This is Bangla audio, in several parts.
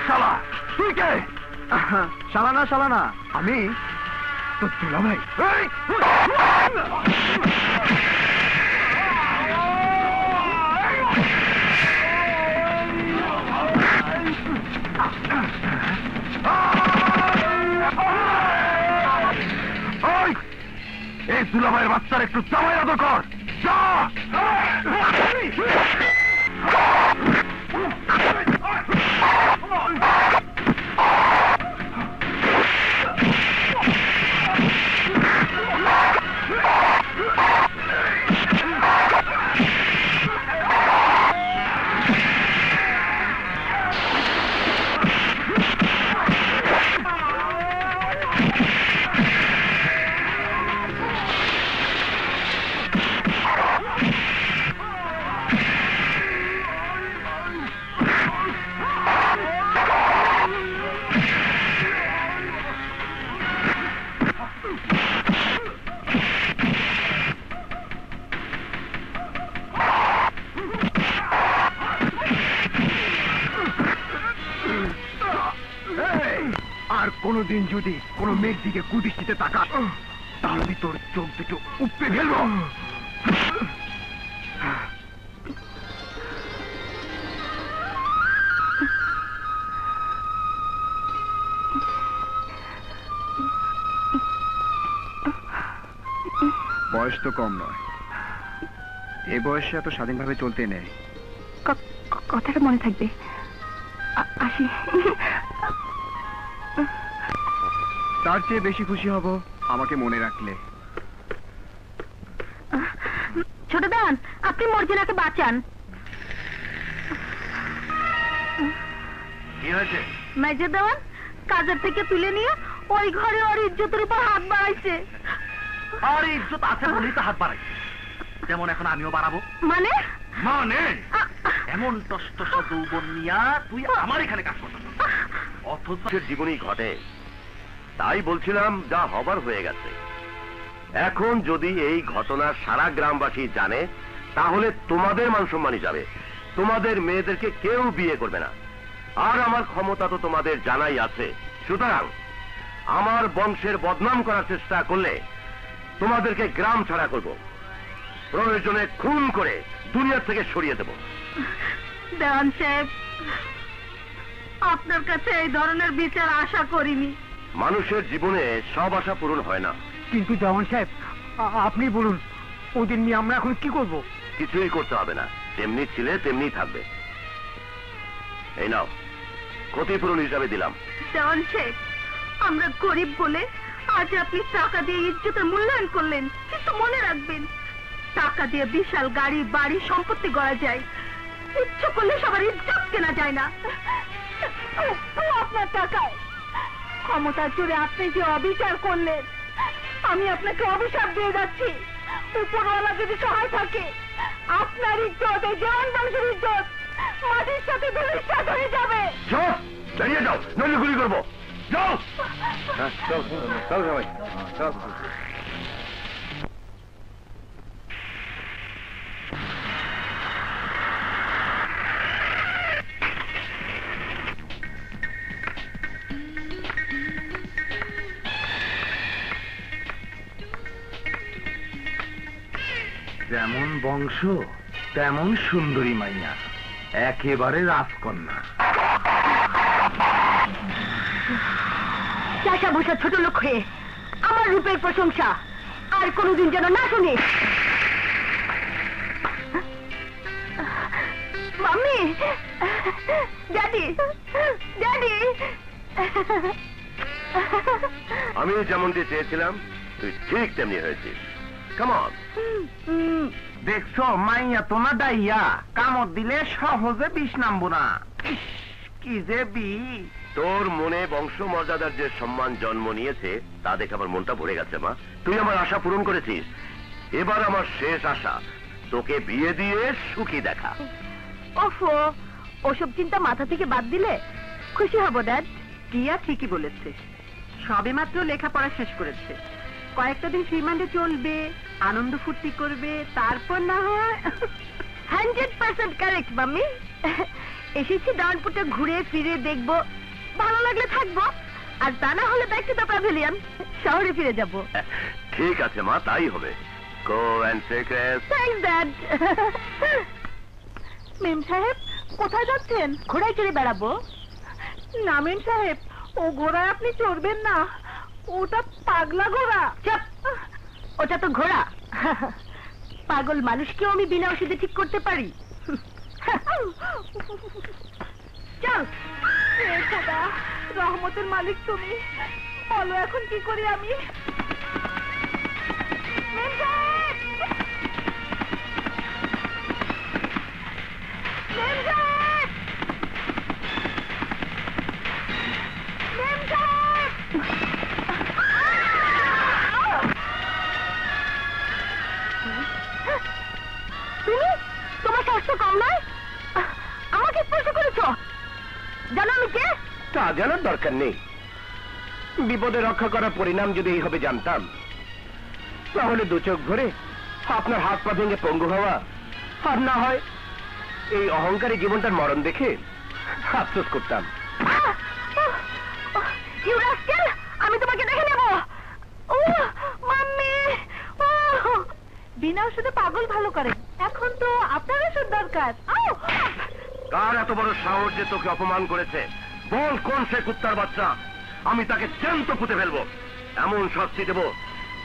শালা তুই কে? শালা না আমি তো দুলাভাই। এই দুলাভাইয়ের বাচ্চার একটু জামাই আদর কর। যা কোনদিন যদি কোন মেয়ের দিকে কুদৃষ্টিতে তাকাস তাহলে তোর চোখ দুটো উপড়ে ফেলবো। বয়স তো কম নয়, এ বয়সে এত স্বাধীনভাবে চলতে নেই। কথাটা মনে থাকবে। আসি। তার চেয়ে বেশি খুশি হব আমাকে মনে রাখলে। ছোট দেওয়ান, আপনি মর্জিনাকে বাঁচান। কি হয়েছে? মেজর দেওয়ান কাজের থেকে তুলে নিয়ে ওই ঘরে ওর ইজ্জতের উপর হাত বাড়াইছে। আর ইজ্জত আছে বলেই তো হাত বাড়াই, যেমন এখন আমিও বাড়াবো। মানে মানে এমন টসটস যৌবন নিয়া তুই আমার এখানে কাজ করছিস, অথচ জীবনই ঘটে। তাই বলছিলাম যা হবার হয়ে গেছে। এখন যদি এই ঘটনা সারা গ্রামবাসী জানে তাহলে তোমাদের মান সম্মানই যাবে, তোমাদের মেয়েদেরকে কেউ বিয়ে করবে না। আর আমার ক্ষমতা তো তোমাদের জানাই আছে, সুতরাং আমার বংশের বদনাম করার চেষ্টা করলে তোমাদেরকে গ্রাম ছাড়া করব, প্রয়োজনে খুন করে দুনিয়া থেকে সরিয়ে দেব। দেওয়ান সাহেব, আপনার কাছে এই ধরনের বিচার আশা করিনি। মানুষের জীবনে সব আশা পূরণ হয় না। কিন্তু দেওয়ান সাহেব আপনি বলুন, ওদের নিয়ে আমরা এখন কি করব? কিছুই করতে হবে না, যেমনি ছিলে তেমনি থাকবে। এই নাও, ক্ষতিপূরণ হিসাবে দিলাম। দেওয়ান সাহেব, আমরা গরিব বলে আজ আপনি টাকা দিয়ে ইজ্জতের মূল্যায়ন করলেন, কিন্তু মনে রাখবেন টাকা দিয়ে বিশাল গাড়ি বাড়ি সম্পত্তি গড়া যায়, ইচ্ছে করলে সবার ইজ্জত কেনা যায় না। আপনার টাকায় ক্ষমতার জোরে আপনি যে অবিচার করলেন, আমি আপনাকে অভিশাপ দিয়ে যাচ্ছি। উপরওয়ালা যদি সহায় থাকে আপনার ইজ্জত, এই দেওয়ান বংশের ইজ্জত মাটির সাথে ধূলিসাৎ হয়ে যাবে। দাঁড়িয়ে যাও, নইলে গুলি করবো। যাও। সবাই যেমন বংশ তেমন সুন্দরী মাইয়া, একেবারে রাজকন্যা। চাষা বসা ছোট লোক হয়ে আমার রূপের প্রশংসা আর কোনোদিন যেন না শুনি। Mummy, daddy, daddy. আমি যেমনটি চেয়েছিলাম তুই ঠিক তেমনি হয়েছিস। Come on. দেখছো মাইয়া তো না ডাইয়া, কামড় দিলে সহজে বিষ নামবো না। কি যে বি, তোর মনে বংশমর্যাদার যে সম্মান জন্ম নিয়েছে তা দেখে আমার মনটা ভরে গেছে। মা, তুই আমার আশা পূরণ করেছিস। এবার আমার শেষ আশা তোকে বিয়ে দিয়ে সুখী দেখা। ওফো, ওসব চিন্তা মাথা থেকে বাদ দিলে খুশি হব ড্যাড। টিয়া ঠিকই বলেছে, সবে মাত্র লেখাপড়া শেষ করেছে, কয়েকটা দিন রিমান্ডে চলবে, আনন্দ ফুর্তি করবে, তারপর না হয়। 100% কারেক্ট মাম্মি। এসেছি দানপুরটা ঘুরে ফিরে দেখবো, ভালো লাগলে থাকবো, আর তা না হলে ব্যাক টু দ্য প্যাভিলিয়ন, শহরে ফিরে যাব। ঠিক আছে মা, তাই হবে। Go and take rest. Thanks dad. মেম সাহেব কোথায় যাচ্ছেন? ঘোড়ায় চড়ে বেড়াবো। না মেম সাহেব, ও ঘোড়ায় আপনি চড়বেন না, ওটা পাগলা ঘোড়া। চাপ, ওটা তো ঘোড়া। পাগল মানুষকেও আমি বিনা ওষুধে ঠিক করতে পারি। চল। খোদা, রহমতের মালিক তুমি, বলো এখন কি করি আমি? মেম সাহেব! মেম সাহেব! মেম সাহেব! তুমি? তোমার স্বাস্থ্য কম নয়? আমাকে স্পর্শ করেছ? জানো আমি কে? তা জানার দরকার নেই। বিপদে রক্ষা করার পরিণাম যদি এইভাবে জানতাম, তাহলে দু চোখ ভরে আপনার হাত পা ভেঙে পঙ্গু হওয়া, আর না হয় এই অহংকারী জীবনটার মরণ দেখে আফসোস করতাম। ইউ রাস্কেল, আমি তোমাকে দেখে নেব। মাম্মি, বিনা ওষুধে পাগল ভালো করেন, এখন তো আপনার ওষুধ দরকার। কার এত বড় সাহস যে তোকে অপমান করেছে? বল কোন সে কুত্তার বাচ্চা, আমি তাকে জ্যান্ত পুঁতে ফেলবো। এমন শাস্তি দেব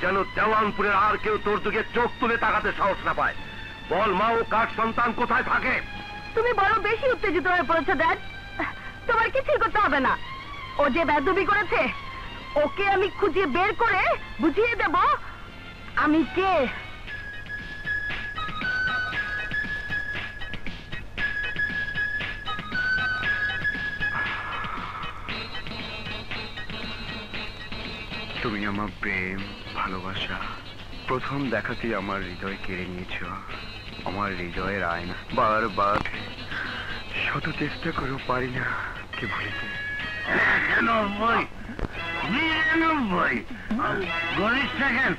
যেন দেওয়ানপুরের আর কেউ তোর দিকে চোখ তুলে তাকাতে সাহস না পায়। বল মা, ও কার সন্তান, কোথায় থাকে? তুমি বড় বেশি উত্তেজিত হয়ে পড়েছো ড্যাড। তোমার কিছুই করতে হবে না। ও যে বেদবি করেছে, ওকে আমি খুঁজে বের করে বুঝিয়ে দেব আমি কে। তুমি আমার প্রেম, ভালোবাসা প্রথম দেখাতেই আমার হৃদয় কেড়ে নিয়েছ। আমার হৃদয়ের আয়না, বারবার শত চেষ্টা করেও পারি না কে ভুলিতে। 91, 99, গণেশ সেকেন্ড,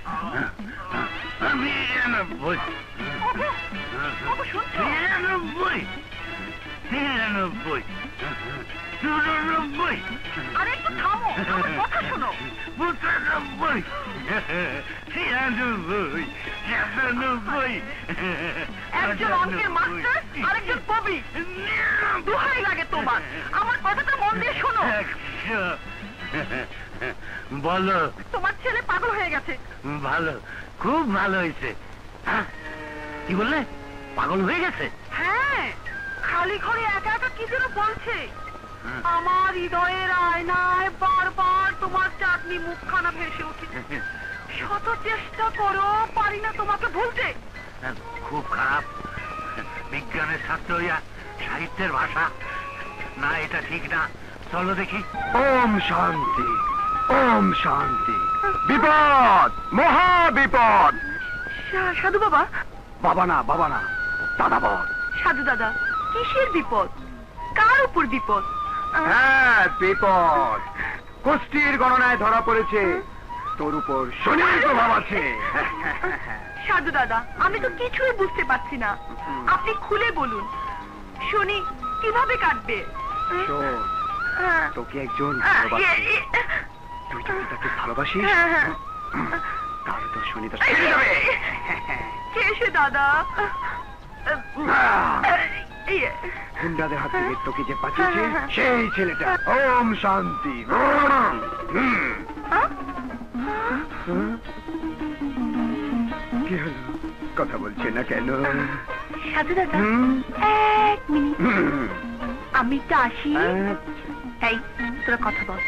99, 99, 94, আরে একটু থামো, আমার কথা শোনো। 95, 96, 97, একজন অঙ্কের মাস্টার, আরেকজন কবি। দোহাই লাগে তোমার, আমার কথাটা মন দিয়ে শোনো। 100। বলো। তোমার ছেলে পাগল হয়ে গেছে। ভালো, খুব ভালো হয়েছে। হ্যাঁ, কি বললে? পাগল হয়ে গেছে? হ্যাঁ, খালি ঘরে একা একা কি যেন বলছে। আমার হৃদয়ের আয়নায় বারবার তোমার চাটনি মুখখানা ভেসে উঠেছে। শত চেষ্টা করো, পারি না তোমাকে ভুলতে। খুব খারাপ। বিজ্ঞানের ছাত্র হইয়া সাহিত্যের ভাষা না, এটা ঠিক না। চলো দেখি। ওম শান্তি, ওম শান্তি। বিপদ, মহা বিপদ। সাধু বাবা। বাবা না, বাবা না, দাদা বল। সাধু দাদা, কিসের বিপদ? কার উপর বিপদ? হ্যাঁ, বিপদ কুষ্টির গণনায় ধরা পড়েছে। তোর উপর শনির প্রভাব আছে। সাধু দাদা, আমি তো কিছুই বুঝতে পারছি না, আপনি খুলে বলুন। শনি কিভাবে কাটবে? শোন, তোকে একজন ভালোবাসে। তুই যদি তাকে ভালোবাসিস, তাহলে তোর শনি দশা কেটে যাবে। কে সে দাদা? গুন্ডাদের হাত থেকে তোকে যে বাঁচিয়েছে সেই ছেলেটা। ওম শান্তি। কি হলো, কথা বলছে না কেন? সাধু দাদা, এক মিনিট, আমি তো আসি। এই তোরা কথা বল।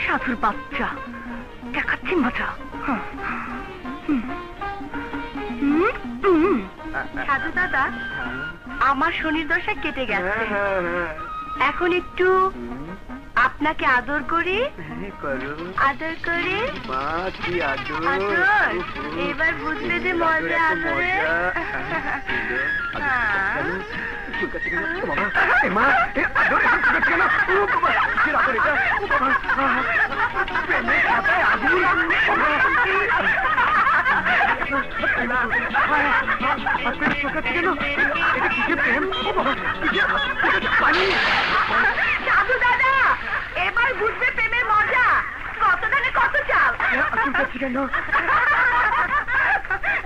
সাধুর বাচ্চা দেখাচ্ছি মজা। সাধু দাদা, আমার শনির দশা কেটে গেছে, এখন একটু আপনাকে আদর করি। আদর করে আদর, এবার বুঝবে যে মজা আদরে। আপনার চোখ আছে কেন? এটা কিসের প্রেম? ও বাবা, পানি! সাধু দাদা, এবার বুঝবে প্রেমের মজা। কত ধানে কত চাল। চুপ করছি কেন?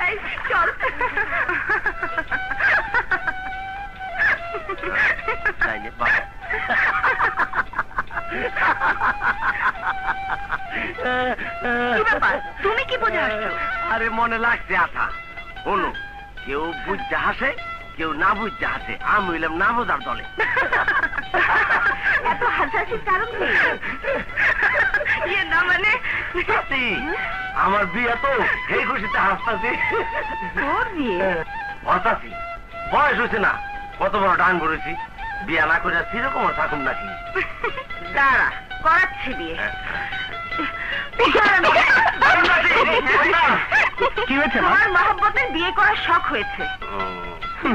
এই, চল। তাই নে, বাবা। কি ব্যাপার? তুমি কি বুঝে হাসছো? আরে মনে লাগছে আশা। শোনো, কেউ বুঝতে হাসে, কেউ না বুঝতে হাসে। আমি হইলাম না বোঝার দলে। এত হাসাহাসির কারণ কি? ইয়ে না মানে সত্যি, আমার বিয়ে তো এই খুশিতে হাসতাছি। তোর বিয়ে? হাসতাছি, বয়স হয়েছে না, কত বড় ডান করেছি। বিয়ে না করে সেরকম আর থাকুন নাকি? দাঁড়া, করাচ্ছি বিয়ে। কি হয়েছে মা? তোমার মহব্বতের বিয়ে করার শখ হয়েছে।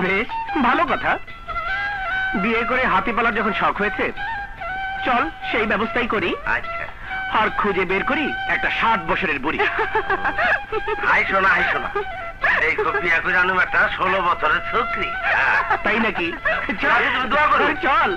বেশ ভালো কথা। বিয়ে করে হাতি পালার যখন শখ হয়েছে, চল সেই ব্যবস্থাই করি। আচ্ছা, আর খুঁজে বের করি একটা 7 বছরের বুড়ি। আইসো না, আইসো না। দেখো বিয়ে করে আনুম একটা 16 বছরের ছোকরি। তাই নাকি? দোয়া করো। চল।